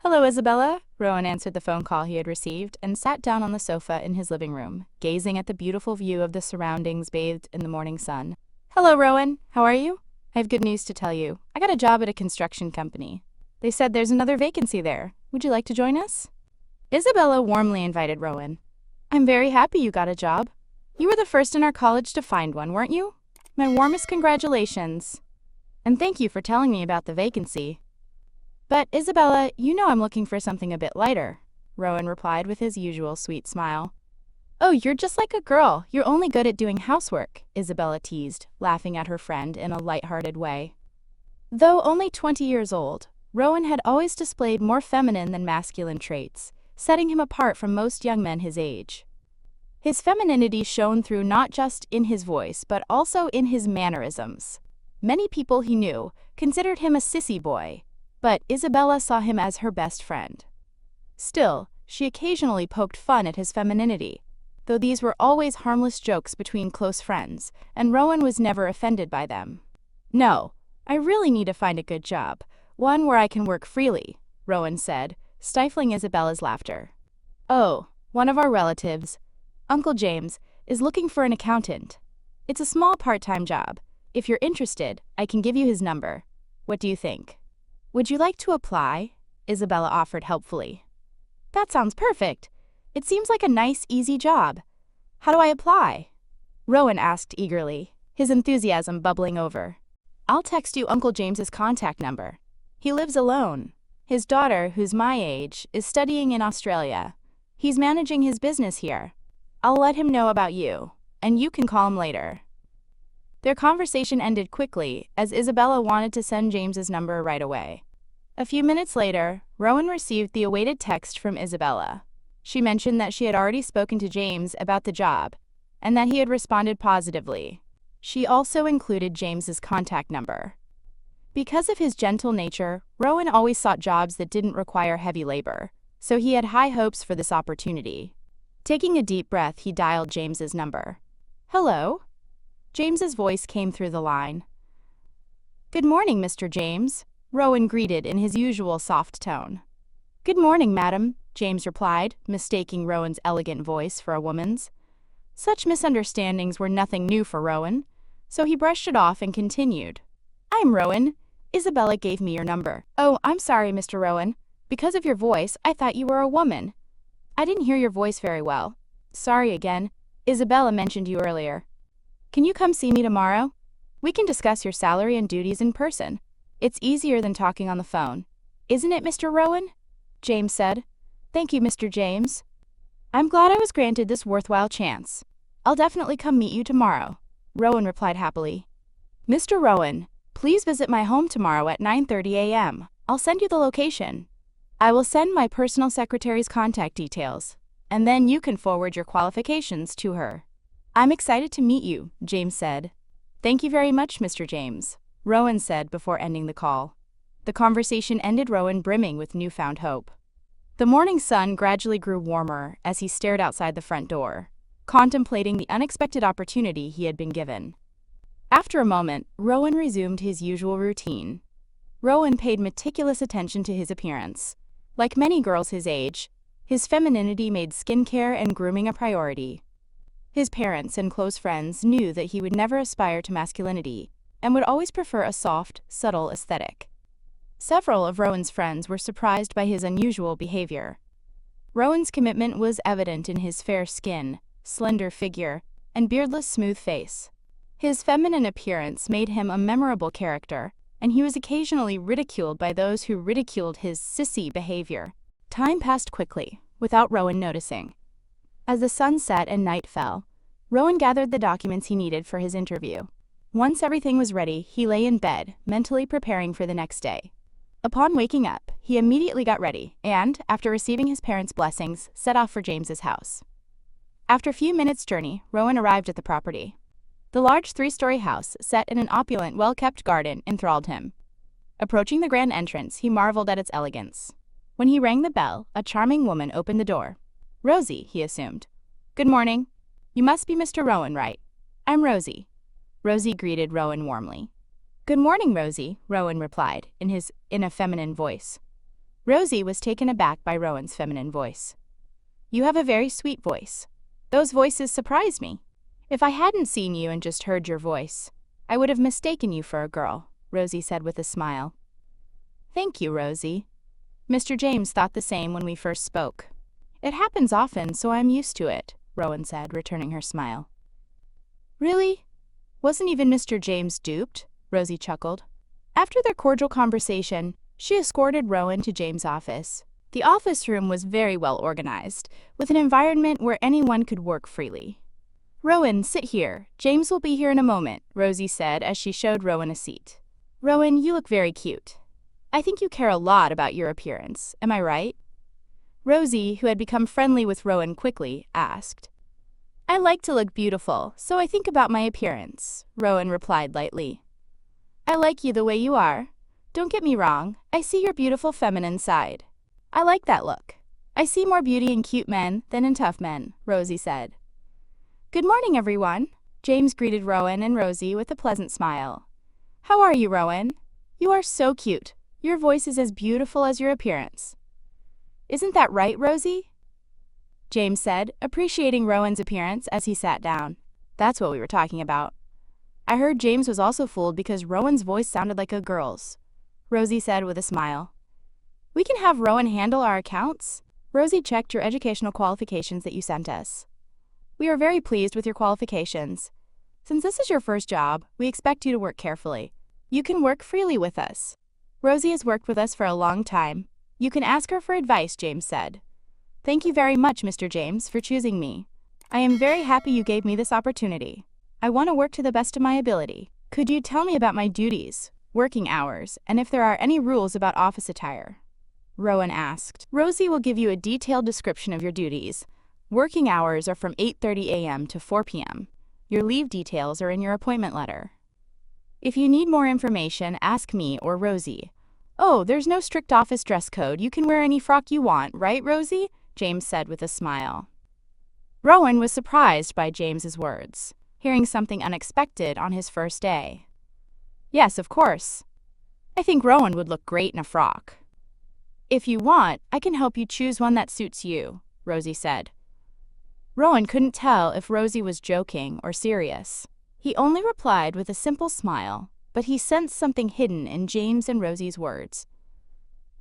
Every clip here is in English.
Hello, Isabella. Rowan answered the phone call he had received and sat down on the sofa in his living room, gazing at the beautiful view of the surroundings bathed in the morning sun. Hello, Rowan. How are you? I have good news to tell you. I got a job at a construction company. They said there's another vacancy there. Would you like to join us? Isabella warmly invited Rowan. I'm very happy you got a job. You were the first in our college to find one, weren't you? My warmest congratulations. And thank you for telling me about the vacancy. But, Isabella, you know I'm looking for something a bit lighter, Rowan replied with his usual sweet smile. Oh, you're just like a girl. You're only good at doing housework, Isabella teased, laughing at her friend in a light-hearted way. Though only 20 years old, Rowan had always displayed more feminine than masculine traits, setting him apart from most young men his age. His femininity shone through not just in his voice, but also in his mannerisms. Many people he knew considered him a sissy boy, but Isabella saw him as her best friend. Still, she occasionally poked fun at his femininity, though these were always harmless jokes between close friends, and Rowan was never offended by them. No, I really need to find a good job, one where I can work freely, Rowan said, stifling Isabella's laughter. Oh, one of our relatives, Uncle James, is looking for an accountant. It's a small part-time job. If you're interested, I can give you his number. What do you think? Would you like to apply? Isabella offered helpfully. That sounds perfect. It seems like a nice, easy job. How do I apply? Rowan asked eagerly, his enthusiasm bubbling over. I'll text you Uncle James's contact number. He lives alone. His daughter, who's my age, is studying in Australia. He's managing his business here. I'll let him know about you, and you can call him later. Their conversation ended quickly, as Isabella wanted to send James's number right away. A few minutes later, Rowan received the awaited text from Isabella. She mentioned that she had already spoken to James about the job, and that he had responded positively. She also included James's contact number. Because of his gentle nature, Rowan always sought jobs that didn't require heavy labor, so he had high hopes for this opportunity. Taking a deep breath, he dialed James's number. Hello? James's voice came through the line. Good morning, Mr. James, Rowan greeted in his usual soft tone. Good morning, madam, James replied, mistaking Rowan's elegant voice for a woman's. Such misunderstandings were nothing new for Rowan, so he brushed it off and continued. I'm Rowan. Isabella gave me your number. Oh, I'm sorry, Mr. Rowan. Because of your voice, I thought you were a woman. I didn't hear your voice very well. Sorry again. Isabella mentioned you earlier. Can you come see me tomorrow? We can discuss your salary and duties in person. It's easier than talking on the phone. Isn't it, Mr. Rowan? James said. Thank you, Mr. James. I'm glad I was granted this worthwhile chance. I'll definitely come meet you tomorrow, Rowan replied happily. Mr. Rowan, please visit my home tomorrow at 9:30 a.m. I'll send you the location. I will send my personal secretary's contact details, and then you can forward your qualifications to her. I'm excited to meet you, James said. Thank you very much, Mr. James, Rowan said before ending the call. The conversation ended Rowan brimming with newfound hope. The morning sun gradually grew warmer as he stared outside the front door, contemplating the unexpected opportunity he had been given. After a moment, Rowan resumed his usual routine. Rowan paid meticulous attention to his appearance. Like many girls his age, his femininity made skincare and grooming a priority. His parents and close friends knew that he would never aspire to masculinity and would always prefer a soft, subtle aesthetic. Several of Rowan's friends were surprised by his unusual behavior. Rowan's commitment was evident in his fair skin, slender figure, and beardless smooth face. His feminine appearance made him a memorable character, and he was occasionally ridiculed by those who ridiculed his sissy behavior. Time passed quickly, without Rowan noticing. As the sun set and night fell, Rowan gathered the documents he needed for his interview. Once everything was ready, he lay in bed, mentally preparing for the next day. Upon waking up, he immediately got ready and, after receiving his parents' blessings, set off for James's house. After a few minutes' journey, Rowan arrived at the property. The large 3-story house, set in an opulent, well-kept garden, enthralled him. Approaching the grand entrance, he marveled at its elegance. When he rang the bell, a charming woman opened the door. Rosie, he assumed. Good morning. You must be Mr. Rowan, right? I'm Rosie. Rosie greeted Rowan warmly. Good morning, Rosie, Rowan replied, in a feminine voice. Rosie was taken aback by Rowan's feminine voice. You have a very sweet voice. Those voices surprise me. If I hadn't seen you and just heard your voice, I would have mistaken you for a girl, Rosie said with a smile. Thank you, Rosie. Mr. James thought the same when we first spoke. It happens often, so I'm used to it, Rowan said, returning her smile. Really? Wasn't even Mr. James duped? Rosie chuckled. After their cordial conversation, she escorted Rowan to James' office. The office room was very well organized, with an environment where anyone could work freely. Rowan, sit here. James will be here in a moment, Rosie said as she showed Rowan a seat. Rowan, you look very cute. I think you care a lot about your appearance, am I right? Rosie, who had become friendly with Rowan quickly, asked. I like to look beautiful, so I think about my appearance, Rowan replied lightly. I like you the way you are. Don't get me wrong, I see your beautiful feminine side. I like that look. I see more beauty in cute men than in tough men, Rosie said. Good morning, everyone. James greeted Rowan and Rosie with a pleasant smile. How are you, Rowan? You are so cute. Your voice is as beautiful as your appearance. Isn't that right, Rosie? James said, appreciating Rowan's appearance as he sat down. That's what we were talking about. I heard James was also fooled because Rowan's voice sounded like a girl's, Rosie said with a smile. We can have Rowan handle our accounts. Rosie checked your educational qualifications that you sent us. We are very pleased with your qualifications. Since this is your first job, we expect you to work carefully. You can work freely with us. Rosie has worked with us for a long time. You can ask her for advice, James said. Thank you very much, Mr. James, for choosing me. I am very happy you gave me this opportunity. I want to work to the best of my ability. Could you tell me about my duties, working hours, and if there are any rules about office attire? Rowan asked. Rosie will give you a detailed description of your duties. Working hours are from 8:30 a.m. to 4 p.m. Your leave details are in your appointment letter. If you need more information, ask me or Rosie. Oh, there's no strict office dress code. You can wear any frock you want, right, Rosie? James said with a smile. Rowan was surprised by James's words, hearing something unexpected on his first day. Yes, of course. I think Rowan would look great in a frock. If you want, I can help you choose one that suits you, Rosie said. Rowan couldn't tell if Rosie was joking or serious. He only replied with a simple smile, but he sensed something hidden in James and Rosie's words.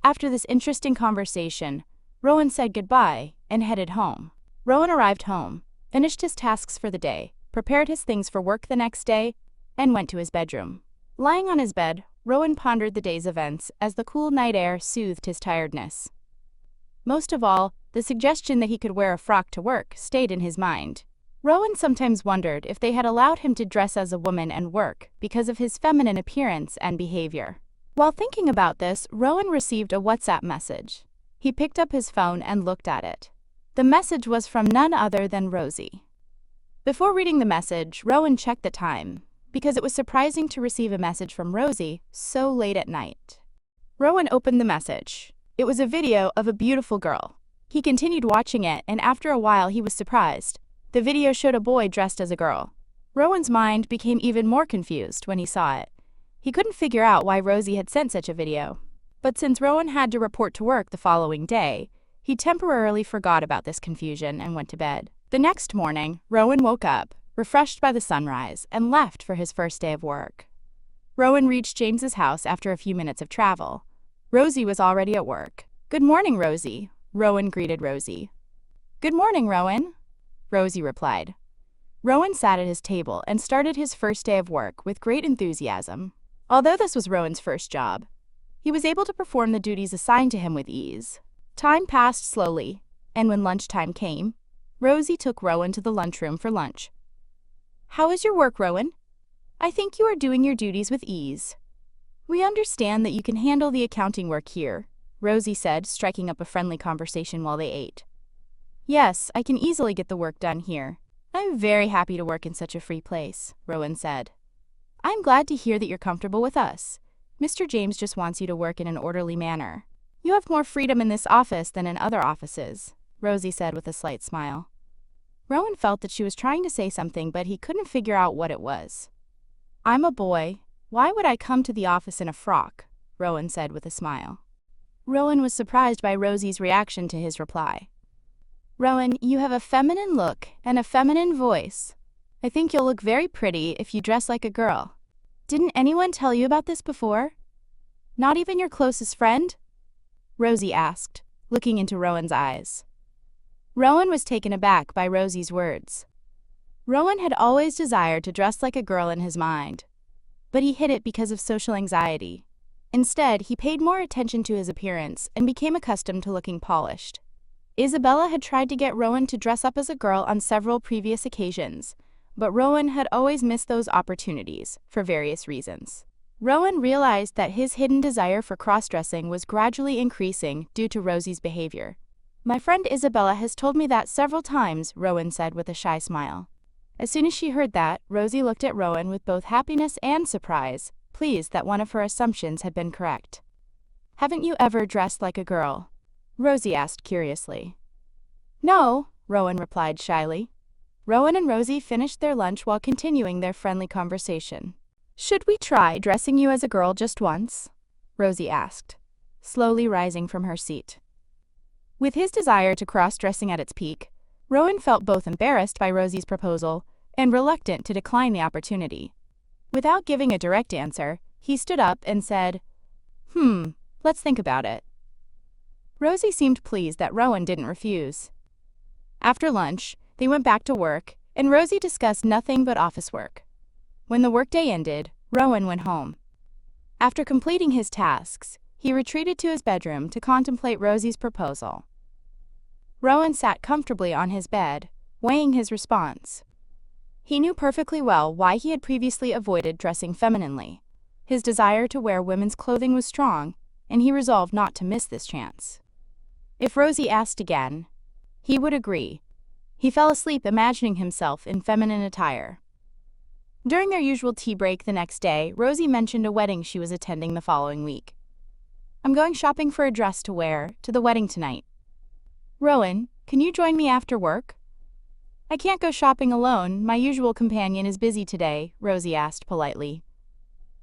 After this interesting conversation, Rowan said goodbye and headed home. Rowan arrived home, finished his tasks for the day, prepared his things for work the next day, and went to his bedroom. Lying on his bed, Rowan pondered the day's events as the cool night air soothed his tiredness. Most of all, the suggestion that he could wear a frock to work stayed in his mind. Rowan sometimes wondered if they had allowed him to dress as a woman and work because of his feminine appearance and behavior. While thinking about this, Rowan received a WhatsApp message. He picked up his phone and looked at it. The message was from none other than Rosie. Before reading the message, Rowan checked the time, because it was surprising to receive a message from Rosie so late at night. Rowan opened the message. It was a video of a beautiful girl. He continued watching it, and after a while he was surprised. The video showed a boy dressed as a girl. Rowan's mind became even more confused when he saw it. He couldn't figure out why Rosie had sent such a video. But since Rowan had to report to work the following day, he temporarily forgot about this confusion and went to bed. The next morning, Rowan woke up, refreshed by the sunrise, and left for his first day of work. Rowan reached James's house after a few minutes of travel. Rosie was already at work. Good morning, Rosie, Rowan greeted Rosie. Good morning, Rowan, Rosie replied. Rowan sat at his table and started his first day of work with great enthusiasm. Although this was Rowan's first job, he was able to perform the duties assigned to him with ease. Time passed slowly, and when lunchtime came, Rosie took Rowan to the lunchroom for lunch. How is your work, Rowan? I think you are doing your duties with ease. We understand that you can handle the accounting work here, Rosie said, striking up a friendly conversation while they ate. Yes, I can easily get the work done here. I'm very happy to work in such a free place, Rowan said. I'm glad to hear that you're comfortable with us. Mr. James just wants you to work in an orderly manner. You have more freedom in this office than in other offices, Rosie said with a slight smile. Rowan felt that she was trying to say something, but he couldn't figure out what it was. I'm a boy. Why would I come to the office in a frock? Rowan said with a smile. Rowan was surprised by Rosie's reaction to his reply. Rowan, you have a feminine look and a feminine voice. I think you'll look very pretty if you dress like a girl. Didn't anyone tell you about this before? Not even your closest friend? Rosie asked, looking into Rowan's eyes. Rowan was taken aback by Rosie's words. Rowan had always desired to dress like a girl in his mind, but he hid it because of social anxiety. Instead, he paid more attention to his appearance and became accustomed to looking polished. Isabella had tried to get Rowan to dress up as a girl on several previous occasions, but Rowan had always missed those opportunities for various reasons. Rowan realized that his hidden desire for cross-dressing was gradually increasing due to Rosie's behavior. My friend Isabella has told me that several times, Rowan said with a shy smile. As soon as she heard that, Rosie looked at Rowan with both happiness and surprise, pleased that one of her assumptions had been correct. Haven't you ever dressed like a girl? Rosie asked curiously. No, Rowan replied shyly. Rowan and Rosie finished their lunch while continuing their friendly conversation. Should we try dressing you as a girl just once? Rosie asked, slowly rising from her seat. With his desire to cross-dressing at its peak, Rowan felt both embarrassed by Rosie's proposal and reluctant to decline the opportunity. Without giving a direct answer, he stood up and said, let's think about it. Rosie seemed pleased that Rowan didn't refuse. After lunch, they went back to work, and Rosie discussed nothing but office work. When the workday ended, Rowan went home. After completing his tasks, he retreated to his bedroom to contemplate Rosie's proposal. Rowan sat comfortably on his bed, weighing his response. He knew perfectly well why he had previously avoided dressing femininely. His desire to wear women's clothing was strong, and he resolved not to miss this chance. If Rosie asked again, he would agree. He fell asleep imagining himself in feminine attire. During their usual tea break the next day, Rosie mentioned a wedding she was attending the following week. I'm going shopping for a dress to wear to the wedding tonight. Rowan, can you join me after work? I can't go shopping alone. My usual companion is busy today, Rosie asked politely.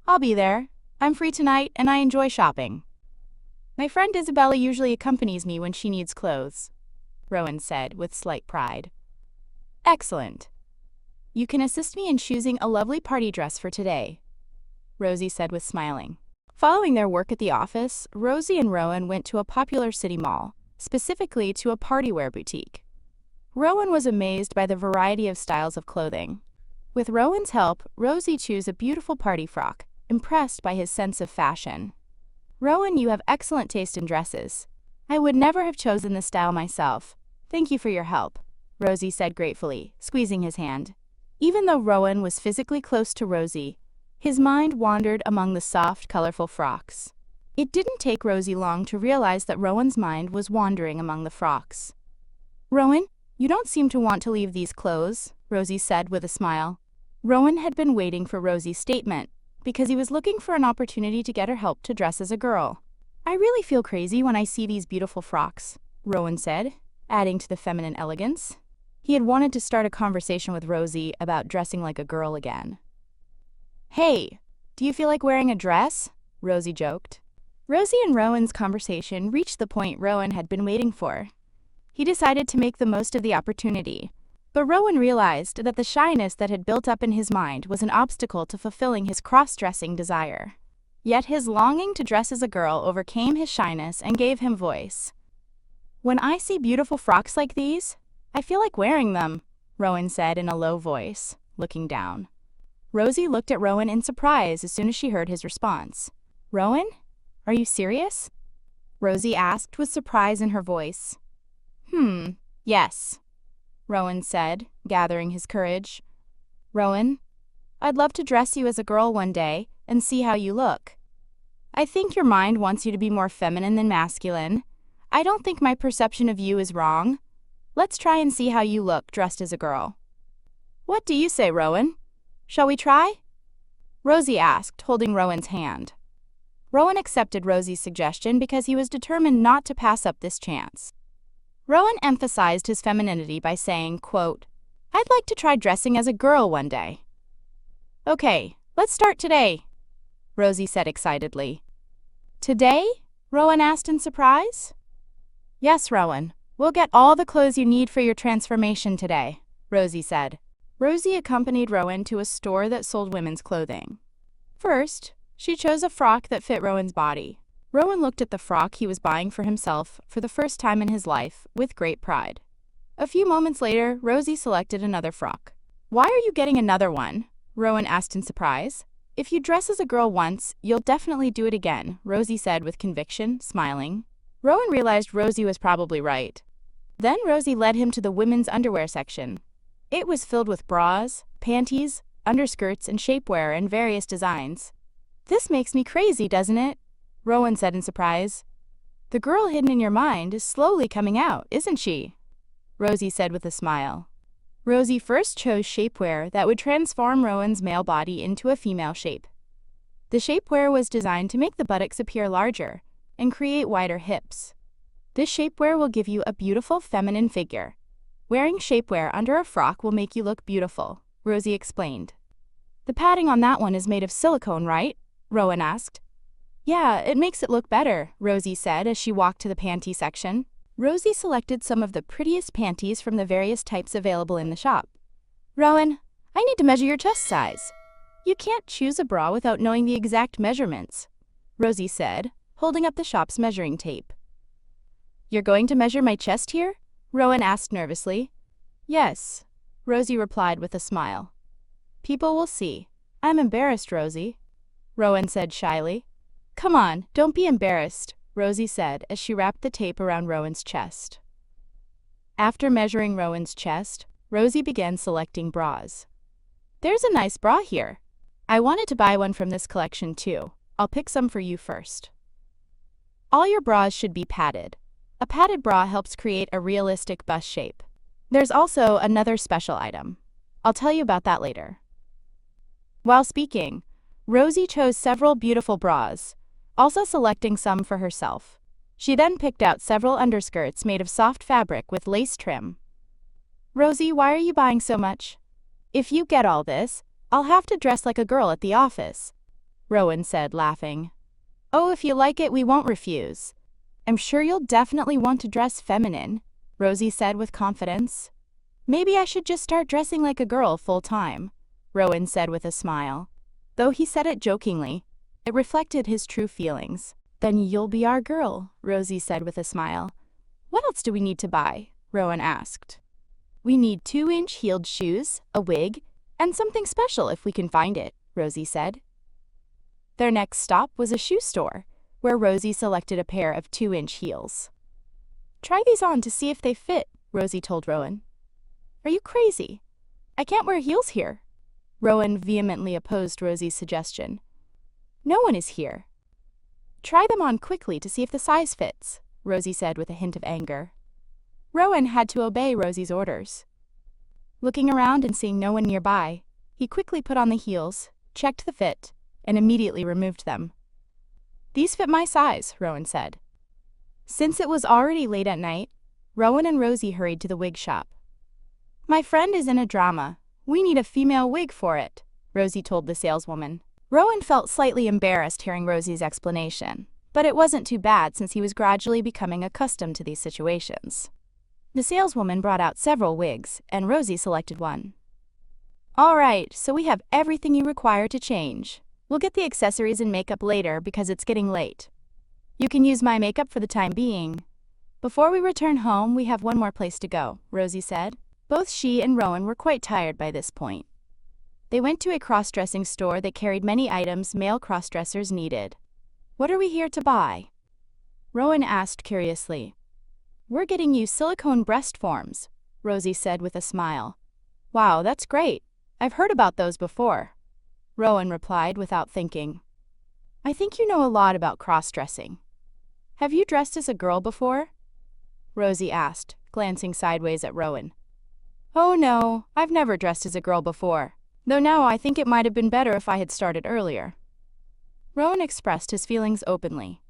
I'll be there. I'm free tonight and I enjoy shopping. My friend Isabella usually accompanies me when she needs clothes, Rowan said with slight pride. Excellent. You can assist me in choosing a lovely party dress for today, Rosie said with smiling. Following their work at the office, Rosie and Rowan went to a popular city mall, specifically to a party-wear boutique. Rowan was amazed by the variety of styles of clothing. With Rowan's help, Rosie chose a beautiful party frock, impressed by his sense of fashion. Rowan, you have excellent taste in dresses. I would never have chosen this style myself. Thank you for your help, Rosie said gratefully, squeezing his hand. Even though Rowan was physically close to Rosie, his mind wandered among the soft, colorful frocks. It didn't take Rosie long to realize that Rowan's mind was wandering among the frocks. Rowan, you don't seem to want to leave these clothes, Rosie said with a smile. Rowan had been waiting for Rosie's statement, because he was looking for an opportunity to get her help to dress as a girl. I really feel crazy when I see these beautiful frocks, Rowan said, adding to the feminine elegance. He had wanted to start a conversation with Rosie about dressing like a girl again. Hey, do you feel like wearing a dress? Rosie joked. Rosie and Rowan's conversation reached the point Rowan had been waiting for. He decided to make the most of the opportunity, but Rowan realized that the shyness that had built up in his mind was an obstacle to fulfilling his cross-dressing desire. Yet his longing to dress as a girl overcame his shyness and gave him voice. When I see beautiful frocks like these, I feel like wearing them, Rowan said in a low voice, looking down. Rosie looked at Rowan in surprise as soon as she heard his response. Rowan? Are you serious? Rosie asked with surprise in her voice. Yes, Rowan said, gathering his courage. Rowan, I'd love to dress you as a girl one day and see how you look. I think your mind wants you to be more feminine than masculine. I don't think my perception of you is wrong. Let's try and see how you look dressed as a girl. What do you say, Rowan? Shall we try? Rosie asked, holding Rowan's hand. Rowan accepted Rosie's suggestion because he was determined not to pass up this chance. Rowan emphasized his femininity by saying, quote, I'd like to try dressing as a girl one day. Okay, let's start today, Rosie said excitedly. Today? Rowan asked in surprise. Yes, Rowan. We'll get all the clothes you need for your transformation today, Rosie said. Rosie accompanied Rowan to a store that sold women's clothing. First, she chose a frock that fit Rowan's body. Rowan looked at the frock he was buying for himself for the first time in his life with great pride. A few moments later, Rosie selected another frock. Why are you getting another one? Rowan asked in surprise. If you dress as a girl once, you'll definitely do it again, Rosie said with conviction, smiling. Rowan realized Rosie was probably right. Then Rosie led him to the women's underwear section. It was filled with bras, panties, underskirts, and shapewear in various designs. This makes me crazy, doesn't it? Rowan said in surprise. The girl hidden in your mind is slowly coming out, isn't she? Rosie said with a smile. Rosie first chose shapewear that would transform Rowan's male body into a female shape. The shapewear was designed to make the buttocks appear larger and create wider hips. This shapewear will give you a beautiful feminine figure. Wearing shapewear under a frock will make you look beautiful, Rosie explained. The padding on that one is made of silicone, right? Rowan asked. Yeah, it makes it look better, Rosie said as she walked to the panty section. Rosie selected some of the prettiest panties from the various types available in the shop. Rowan, I need to measure your chest size. You can't choose a bra without knowing the exact measurements, Rosie said, holding up the shop's measuring tape. You're going to measure my chest here? Rowan asked nervously. Yes, Rosie replied with a smile. People will see. I'm embarrassed, Rosie, Rowan said shyly. Come on, don't be embarrassed, Rosie said as she wrapped the tape around Rowan's chest. After measuring Rowan's chest, Rosie began selecting bras. There's a nice bra here. I wanted to buy one from this collection too. I'll pick some for you first. All your bras should be padded. A padded bra helps create a realistic bust shape. There's also another special item. I'll tell you about that later. While speaking, Rosie chose several beautiful bras, also selecting some for herself. She then picked out several underskirts made of soft fabric with lace trim. Rosie, why are you buying so much? If you get all this, I'll have to dress like a girl at the office, Rowan said, laughing. Oh, if you like it, we won't refuse. I'm sure you'll definitely want to dress feminine, Rosie said with confidence. Maybe I should just start dressing like a girl full-time, Rowan said with a smile. Though he said it jokingly, it reflected his true feelings. Then you'll be our girl, Rosie said with a smile. What else do we need to buy? Rowan asked. We need 2-inch heeled shoes, a wig, and something special if we can find it, Rosie said. Their next stop was a shoe store, where Rosie selected a pair of 2-inch heels. Try these on to see if they fit, Rosie told Rowan. Are you crazy? I can't wear heels here. Rowan vehemently opposed Rosie's suggestion. No one is here. Try them on quickly to see if the size fits, Rosie said with a hint of anger. Rowan had to obey Rosie's orders. Looking around and seeing no one nearby, he quickly put on the heels, checked the fit, and immediately removed them. These fit my size, Rowan said. Since it was already late at night, Rowan and Rosie hurried to the wig shop. My friend is in a drama. We need a female wig for it, Rosie told the saleswoman. Rowan felt slightly embarrassed hearing Rosie's explanation, but it wasn't too bad since he was gradually becoming accustomed to these situations. The saleswoman brought out several wigs, and Rosie selected one. All right, so we have everything you require to change. We'll get the accessories and makeup later because it's getting late. You can use my makeup for the time being. Before we return home, we have one more place to go, Rosie said. Both she and Rowan were quite tired by this point. They went to a cross-dressing store that carried many items male cross-dressers needed. What are we here to buy? Rowan asked curiously. We're getting you silicone breast forms, Rosie said with a smile. Wow, that's great. I've heard about those before, Rowan replied without thinking. I think you know a lot about cross-dressing. Have you dressed as a girl before? Rosie asked, glancing sideways at Rowan. Oh no, I've never dressed as a girl before, though now I think it might have been better if I had started earlier. Rowan expressed his feelings openly.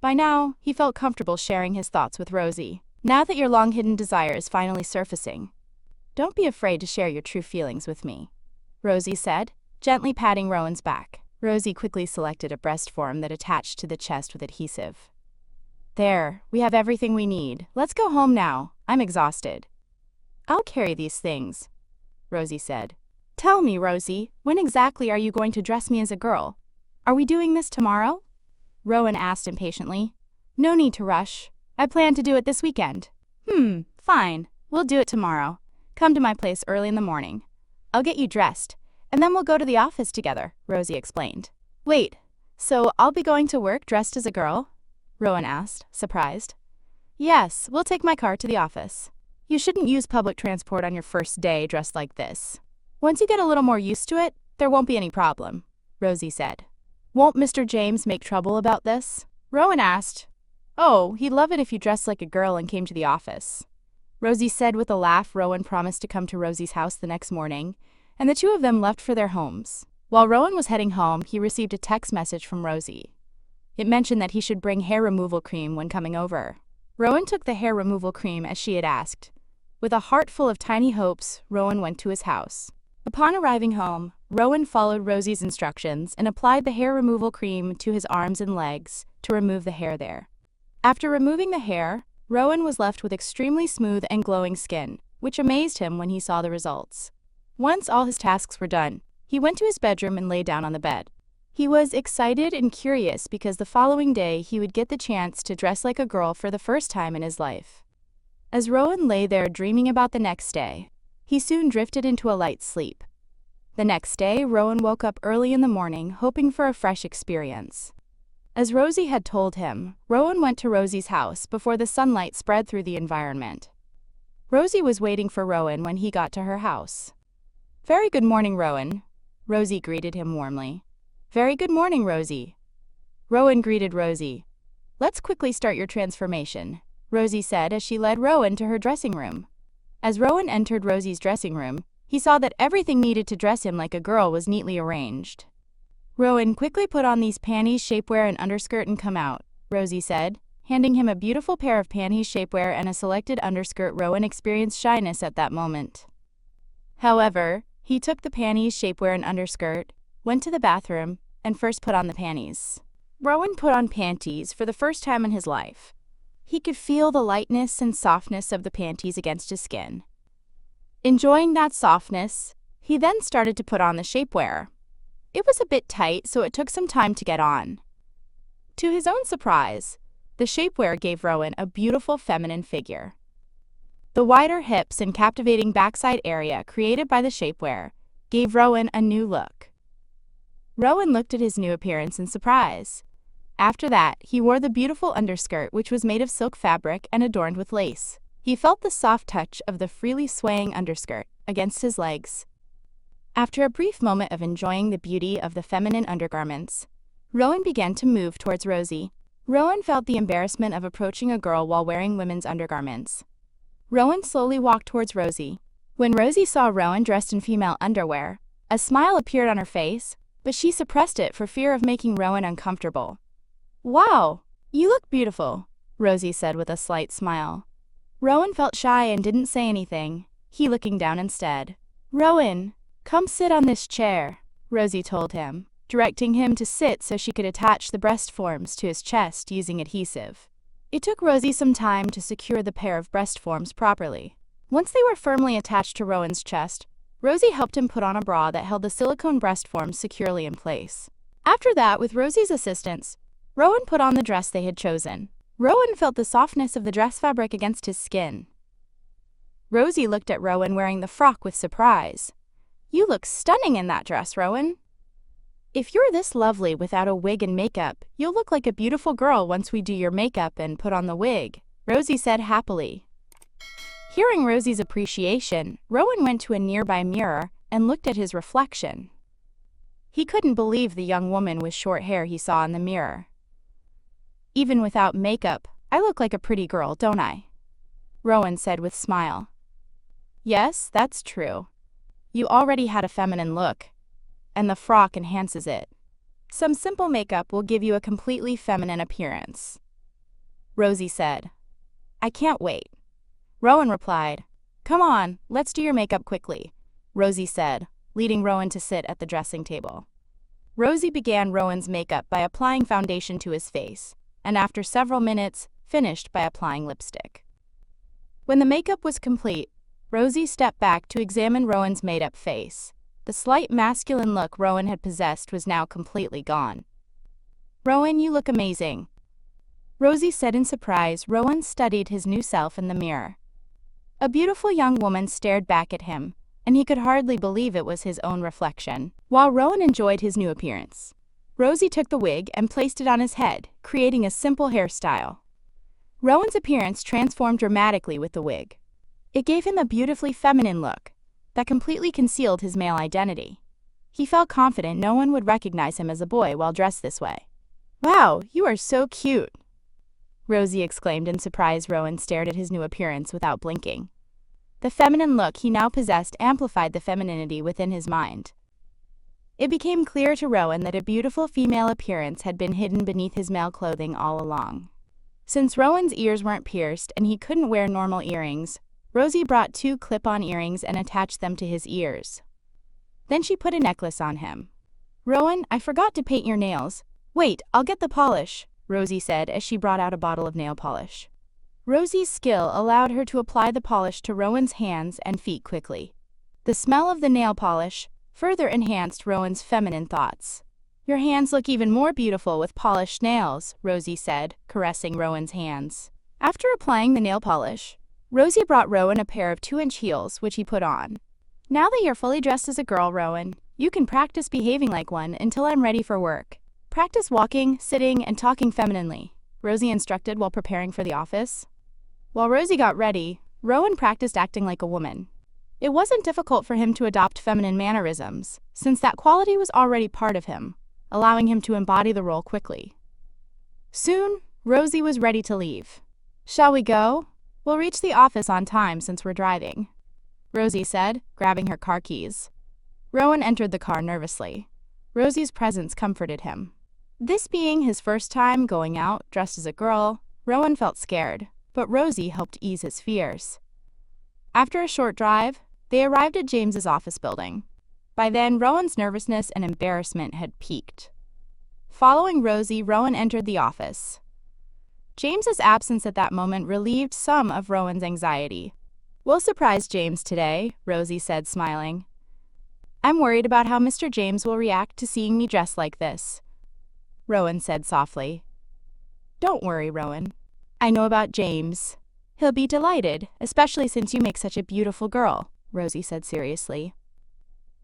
By now, he felt comfortable sharing his thoughts with Rosie. Now that your long-hidden desire is finally surfacing, don't be afraid to share your true feelings with me, Rosie said, gently patting Rowan's back. Rosie quickly selected a breast form that attached to the chest with adhesive. There, we have everything we need. Let's go home now. I'm exhausted. I'll carry these things, Rosie said. Tell me, Rosie, when exactly are you going to dress me as a girl? Are we doing this tomorrow? Rowan asked impatiently. No need to rush. I plan to do it this weekend. Fine. We'll do it tomorrow. Come to my place early in the morning. I'll get you dressed, and then we'll go to the office together, Rosie explained. Wait, so I'll be going to work dressed as a girl? Rowan asked, surprised. Yes, we'll take my car to the office. You shouldn't use public transport on your first day dressed like this. Once you get a little more used to it, there won't be any problem, Rosie said. Won't Mr. James make trouble about this? Rowan asked. Oh, he'd love it if you dressed like a girl and came to the office. Rosie said with a laugh. Rowan promised to come to Rosie's house the next morning, and the two of them left for their homes. While Rowan was heading home, he received a text message from Rosie. It mentioned that he should bring hair removal cream when coming over. Rowan took the hair removal cream as she had asked. With a heart full of tiny hopes, Rowan went to his house. Upon arriving home, Rowan followed Rosie's instructions and applied the hair removal cream to his arms and legs to remove the hair there. After removing the hair, Rowan was left with extremely smooth and glowing skin, which amazed him when he saw the results. Once all his tasks were done, he went to his bedroom and lay down on the bed. He was excited and curious because the following day he would get the chance to dress like a girl for the first time in his life. As Rowan lay there dreaming about the next day, he soon drifted into a light sleep. The next day, Rowan woke up early in the morning, hoping for a fresh experience. As Rosie had told him, Rowan went to Rosie's house before the sunlight spread through the environment. Rosie was waiting for Rowan when he got to her house. Very good morning, Rowan, Rosie greeted him warmly. Very good morning, Rosie. Rowan greeted Rosie. Let's quickly start your transformation, Rosie said as she led Rowan to her dressing room. As Rowan entered Rosie's dressing room, he saw that everything needed to dress him like a girl was neatly arranged. Rowan, quickly put on these panties, shapewear, and underskirt and come out, Rosie said, handing him a beautiful pair of panties, shapewear, and a selected underskirt. Rowan experienced shyness at that moment. However, he took the panties, shapewear, and underskirt, went to the bathroom, and first put on the panties. Rowan put on panties for the first time in his life. He could feel the lightness and softness of the panties against his skin. Enjoying that softness, he then started to put on the shapewear. It was a bit tight, so it took some time to get on. To his own surprise, the shapewear gave Rowan a beautiful feminine figure. The wider hips and captivating backside area created by the shapewear gave Rowan a new look. Rowan looked at his new appearance in surprise. After that, he wore the beautiful underskirt, which was made of silk fabric and adorned with lace. He felt the soft touch of the freely swaying underskirt against his legs. After a brief moment of enjoying the beauty of the feminine undergarments, Rowan began to move towards Rosie. Rowan felt the embarrassment of approaching a girl while wearing women's undergarments. Rowan slowly walked towards Rosie. When Rosie saw Rowan dressed in female underwear, a smile appeared on her face, but she suppressed it for fear of making Rowan uncomfortable. Wow, you look beautiful, Rosie said with a slight smile. Rowan felt shy and didn't say anything, he looking down instead. Rowan, come sit on this chair, Rosie told him, directing him to sit so she could attach the breast forms to his chest using adhesive. It took Rosie some time to secure the pair of breast forms properly. Once they were firmly attached to Rowan's chest, Rosie helped him put on a bra that held the silicone breast forms securely in place. After that, with Rosie's assistance, Rowan put on the dress they had chosen. Rowan felt the softness of the dress fabric against his skin. Rosie looked at Rowan wearing the frock with surprise. You look stunning in that dress, Rowan. If you're this lovely without a wig and makeup, you'll look like a beautiful girl once we do your makeup and put on the wig, Rosie said happily. Hearing Rosie's appreciation, Rowan went to a nearby mirror and looked at his reflection. He couldn't believe the young woman with short hair he saw in the mirror. Even without makeup, I look like a pretty girl, don't I? Rowan said with a smile. Yes, that's true. You already had a feminine look, and the frock enhances it. Some simple makeup will give you a completely feminine appearance, Rosie said. I can't wait. Rowan replied. Come on, let's do your makeup quickly, Rosie said, leading Rowan to sit at the dressing table. Rosie began Rowan's makeup by applying foundation to his face, and after several minutes, finished by applying lipstick. When the makeup was complete, Rosie stepped back to examine Rowan's made-up face. The slight masculine look Rowan had possessed was now completely gone. "Rowan, you look amazing," Rosie said in surprise. Rowan studied his new self in the mirror. A beautiful young woman stared back at him, and he could hardly believe it was his own reflection. While Rowan enjoyed his new appearance, Rosie took the wig and placed it on his head, creating a simple hairstyle. Rowan's appearance transformed dramatically with the wig. It gave him a beautifully feminine look that completely concealed his male identity. He felt confident no one would recognize him as a boy while dressed this way. "Wow, you are so cute," Rosie exclaimed in surprise. Rowan stared at his new appearance without blinking. The feminine look he now possessed amplified the femininity within his mind. It became clear to Rowan that a beautiful female appearance had been hidden beneath his male clothing all along. Since Rowan's ears weren't pierced and he couldn't wear normal earrings, Rosie brought 2 clip-on earrings and attached them to his ears. Then she put a necklace on him. "Rowan, I forgot to paint your nails." "Wait, I'll get the polish," Rosie said as she brought out a bottle of nail polish. Rosie's skill allowed her to apply the polish to Rowan's hands and feet quickly. The smell of the nail polish further enhanced Rowan's feminine thoughts. "Your hands look even more beautiful with polished nails," Rosie said, caressing Rowan's hands. After applying the nail polish, Rosie brought Rowan a pair of 2-inch heels, which he put on. "Now that you're fully dressed as a girl, Rowan, you can practice behaving like one until I'm ready for work. Practice walking, sitting, and talking femininely," Rosie instructed while preparing for the office. While Rosie got ready, Rowan practiced acting like a woman. It wasn't difficult for him to adopt feminine mannerisms, since that quality was already part of him, allowing him to embody the role quickly. Soon, Rosie was ready to leave. "Shall we go? We'll reach the office on time since we're driving," Rosie said, grabbing her car keys. Rowan entered the car nervously. Rosie's presence comforted him. This being his first time going out dressed as a girl, Rowan felt scared, but Rosie helped ease his fears. After a short drive, they arrived at James's office building. By then, Rowan's nervousness and embarrassment had peaked. Following Rosie, Rowan entered the office. James's absence at that moment relieved some of Rowan's anxiety. "We'll surprise James today," Rosie said, smiling. "I'm worried about how Mr. James will react to seeing me dressed like this," Rowan said softly. "Don't worry, Rowan. I know about James. He'll be delighted, especially since you make such a beautiful girl," Rosie said seriously.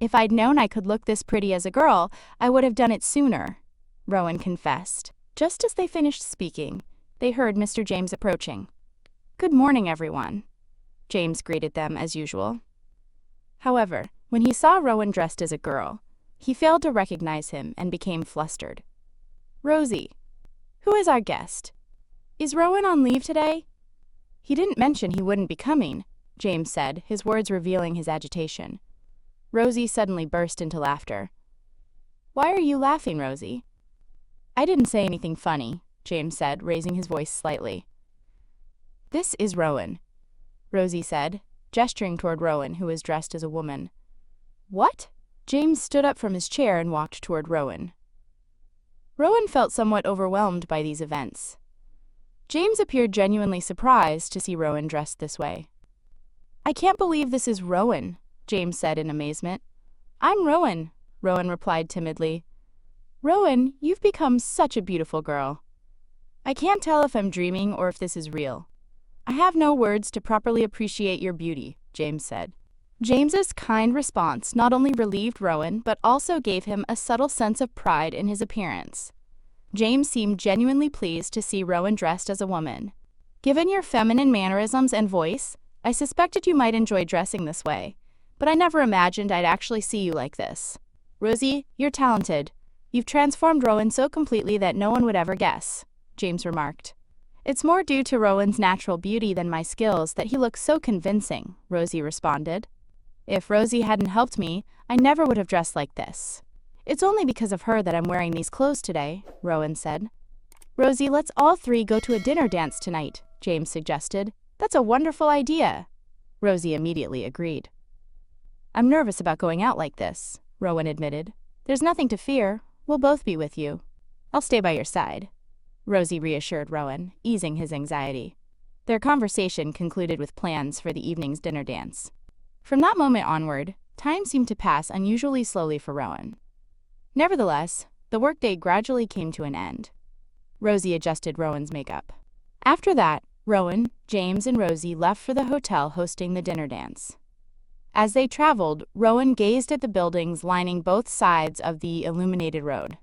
"If I'd known I could look this pretty as a girl, I would have done it sooner," Rowan confessed. Just as they finished speaking, they heard Mr. James approaching. "Good morning, everyone," James greeted them as usual. However, when he saw Rowan dressed as a girl, he failed to recognize him and became flustered. "Rosie, who is our guest? Is Rowan on leave today?" "He didn't mention he wouldn't be coming," James said, his words revealing his agitation. Rosie suddenly burst into laughter. "Why are you laughing, Rosie?" "I didn't say anything funny," James said, raising his voice slightly. "This is Rowan," Rosie said, gesturing toward Rowan, who was dressed as a woman. "What?" James stood up from his chair and walked toward Rowan. Rowan felt somewhat overwhelmed by these events. James appeared genuinely surprised to see Rowan dressed this way. "I can't believe this is Rowan," James said in amazement. "I'm Rowan," Rowan replied timidly. "Rowan, you've become such a beautiful girl. I can't tell if I'm dreaming or if this is real. I have no words to properly appreciate your beauty," James said. James's kind response not only relieved Rowan, but also gave him a subtle sense of pride in his appearance. James seemed genuinely pleased to see Rowan dressed as a woman. "Given your feminine mannerisms and voice, I suspected you might enjoy dressing this way, but I never imagined I'd actually see you like this. Rosie, you're talented. You've transformed Rowan so completely that no one would ever guess," James remarked. "It's more due to Rowan's natural beauty than my skills that he looks so convincing," Rosie responded. "If Rosie hadn't helped me, I never would have dressed like this. It's only because of her that I'm wearing these clothes today," Rowan said. "Rosie, let's all 3 go to a dinner dance tonight," James suggested. "That's a wonderful idea." Rosie immediately agreed. "I'm nervous about going out like this," Rowan admitted. "There's nothing to fear. We'll both be with you. I'll stay by your side." Rosie reassured Rowan, easing his anxiety. Their conversation concluded with plans for the evening's dinner dance. From that moment onward, time seemed to pass unusually slowly for Rowan. Nevertheless, the workday gradually came to an end. Rosie adjusted Rowan's makeup. After that, Rowan, James, and Rosie left for the hotel hosting the dinner dance. As they traveled, Rowan gazed at the buildings lining both sides of the illuminated road.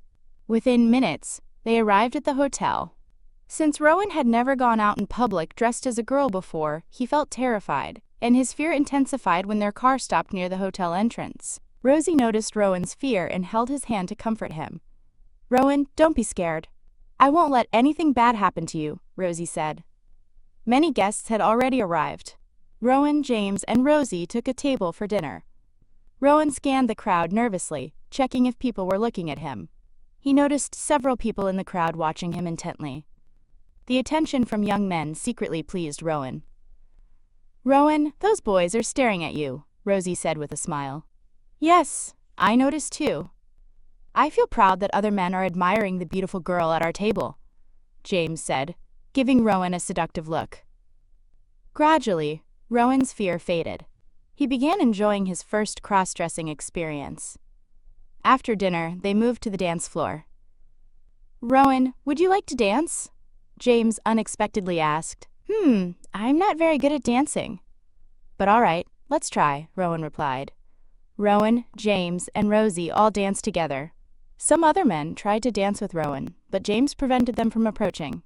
Within minutes, they arrived at the hotel. Since Rowan had never gone out in public dressed as a girl before, he felt terrified, and his fear intensified when their car stopped near the hotel entrance. Rosie noticed Rowan's fear and held his hand to comfort him. "Rowan, don't be scared. I won't let anything bad happen to you," Rosie said. Many guests had already arrived. Rowan, James, and Rosie took a table for dinner. Rowan scanned the crowd nervously, checking if people were looking at him. He noticed several people in the crowd watching him intently. The attention from young men secretly pleased Rowan. "Rowan, those boys are staring at you," Rosie said with a smile. "Yes, I noticed too. I feel proud that other men are admiring the beautiful girl at our table," James said, giving Rowan a seductive look. Gradually, Rowan's fear faded. He began enjoying his first cross-dressing experience. After dinner, they moved to the dance floor. "Rowan, would you like to dance?" James unexpectedly asked. I'm not very good at dancing." "But all right, let's try," Rowan replied. Rowan, James, and Rosie all danced together. Some other men tried to dance with Rowan, but James prevented them from approaching.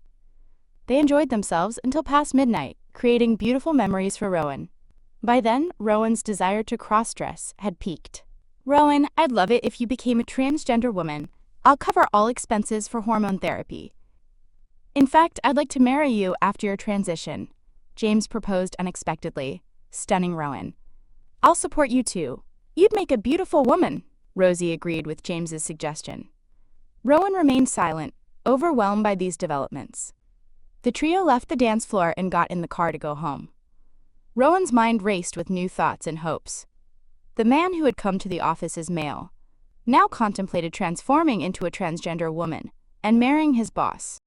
They enjoyed themselves until past midnight, creating beautiful memories for Rowan. By then, Rowan's desire to cross-dress had peaked. "Rowan, I'd love it if you became a transgender woman. I'll cover all expenses for hormone therapy. In fact, I'd like to marry you after your transition," James proposed unexpectedly, stunning Rowan. "I'll support you too. You'd make a beautiful woman," Rosie agreed with James's suggestion. Rowan remained silent, overwhelmed by these developments. The trio left the dance floor and got in the car to go home. Rowan's mind raced with new thoughts and hopes. The man who had come to the office as male now contemplated transforming into a transgender woman and marrying his boss.